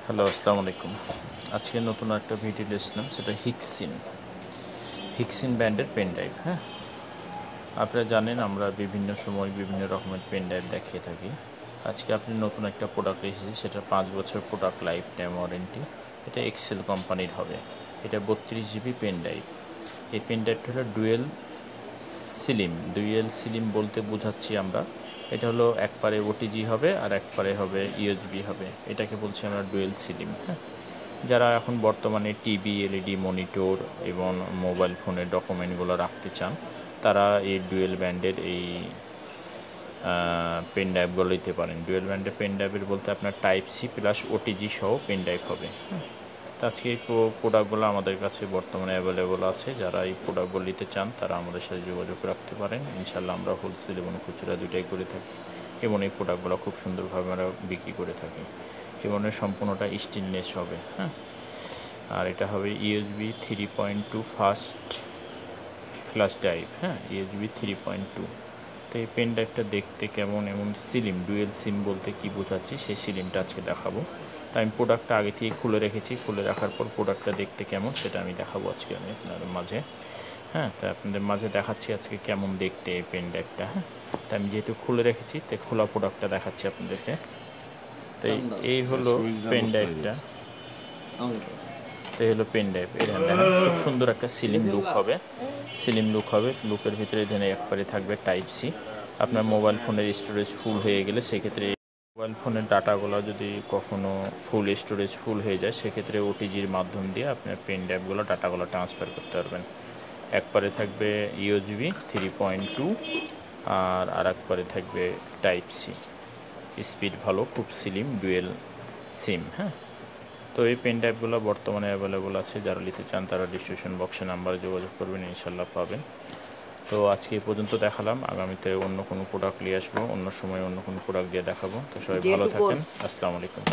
Hello, আসসালামু আলাইকুম। আজকে নতুন একটা ভিডিও এসেছিলাম, সেটা হিক্সিন ব্র্যান্ডের পেন ড্রাইভ। হ্যাঁ, আপনারা জানেন আমরা বিভিন্ন সময় বিভিন্ন রকমের পেন ড্রাইভ দেখিয়ে থাকি। আজকে আপনি নতুন একটা প্রোডাক্ট এসেছে, সেটা 5 বছর প্রোডাক্ট লাইফ টাইম ওয়ারেন্টি। এটা এক্সেল কোম্পানির হবে। এটা 32 GB পেন ড্রাইভ। এই পেন ড্রাইভটা হলো ডুয়েল সিলিম বলতে বোঝাচ্ছি আমরা, এটা হলো একপারে ওটিজি হবে আর একপারে হবে ইউএসবি হবে। এটাকে বলছি আমরা ডুয়েল সিলিম। হ্যাঁ, যারা এখন বর্তমানে টিভি, এলইডি মনিটর এবং মোবাইল ফোনের ডকুমেন্টগুলো রাখতে চান, তারা এই ডুয়েল ব্যান্ডের এই পেন ড্রাইভগুলো নিতে পারেন। ডুয়েল ব্যান্ডের পেন ড্রাইভের বলতে আপনার টাইপ সি প্লাস ওটিজি সহ পেন ড্রাইভ হবে। তো আজকে এই প্রোডাক্টগুলো আমাদের কাছে বর্তমানে অ্যাভেলেবল আছে। যারা এই প্রোডাক্টগুলো নিতে চান তারা আমাদের সাথে যোগাযোগ রাখতে পারেন। ইনশাল্লাহ আমরা হোলসেল এবং খুচরা দুটাই করে থাকি এবং এই প্রোডাক্টগুলো খুব সুন্দরভাবে আমরা বিক্রি করে থাকি। এবং সম্পূর্ণটা স্টেনলেস হবে। হ্যাঁ, আর এটা হবে ইউএসবি 3.2 ফাস্ট ফ্ল্যাশ ড্রাইভ। হ্যাঁ, ইউএসবি 3.2। তো এই পেন ড্রাইভটা দেখতে কেমন এবং সিলিম, ডুয়েল সিম বলতে কি বোঝাচ্ছি সেই সিলিমটা আজকে দেখাবো। তো আমি প্রোডাক্টটা আগে থেকে খুলে রেখেছি, খুলে রাখার পর প্রোডাক্টটা দেখতে কেমন সেটা আমি দেখাবো আজকে আমি আপনাদের মাঝে। হ্যাঁ, তো আপনাদের মাঝে দেখাচ্ছি আজকে কেমন দেখতে এই পেন ড্রাইভটা। হ্যাঁ, তো আমি যেহেতু খুলে রেখেছি তো খোলা প্রোডাক্টটা দেখাচ্ছি আপনাদেরকে। তো এই হলো পেন ড্রাইভটা। এই হলো পেন ড্রাইভ। এখানে দেখেন খুব সুন্দর একটা সিলিম লুক হবে। লুকের ভিতরে এখানে একবারে থাকবে টাইপ সি। আপনার মোবাইল ফোনের স্টোরেজ ফুল হয়ে গেলে সেক্ষেত্রে মোবাইল ফোনের ডাটাগুলো যদি কখনো স্টোরেজ ফুল হয়ে যায়, সেক্ষেত্রে ওটিজির মাধ্যম দিয়ে আপনার পেন ড্রাইভগুলো ডাটাগুলো ট্রান্সফার করতে পারবেন। একবারে থাকবে ইউএসবি 3.2 আর একবারে থাকবে টাইপ সি। স্পিড ভালো, খুব সিলিম ডুয়েল সিম। হ্যাঁ, তো এই পেন ড্রাইভগুলো বর্তমানে অ্যাভেলেবল আছে। যারা নিতে চান তারা ডিসক্রিপশন বক্সে নাম্বারে যোগাযোগ করবেন, ইনশাল্লাহ পাবেন। তো আজকে এই পর্যন্ত দেখালাম, আগামীতে অন্য কোনো প্রোডাক্ট নিয়ে আসবো, অন্য সময় অন্য কোনো প্রোডাক্ট দিয়ে দেখাবো। তো সবাই ভালো থাকেন, আসসালামু আলাইকুম।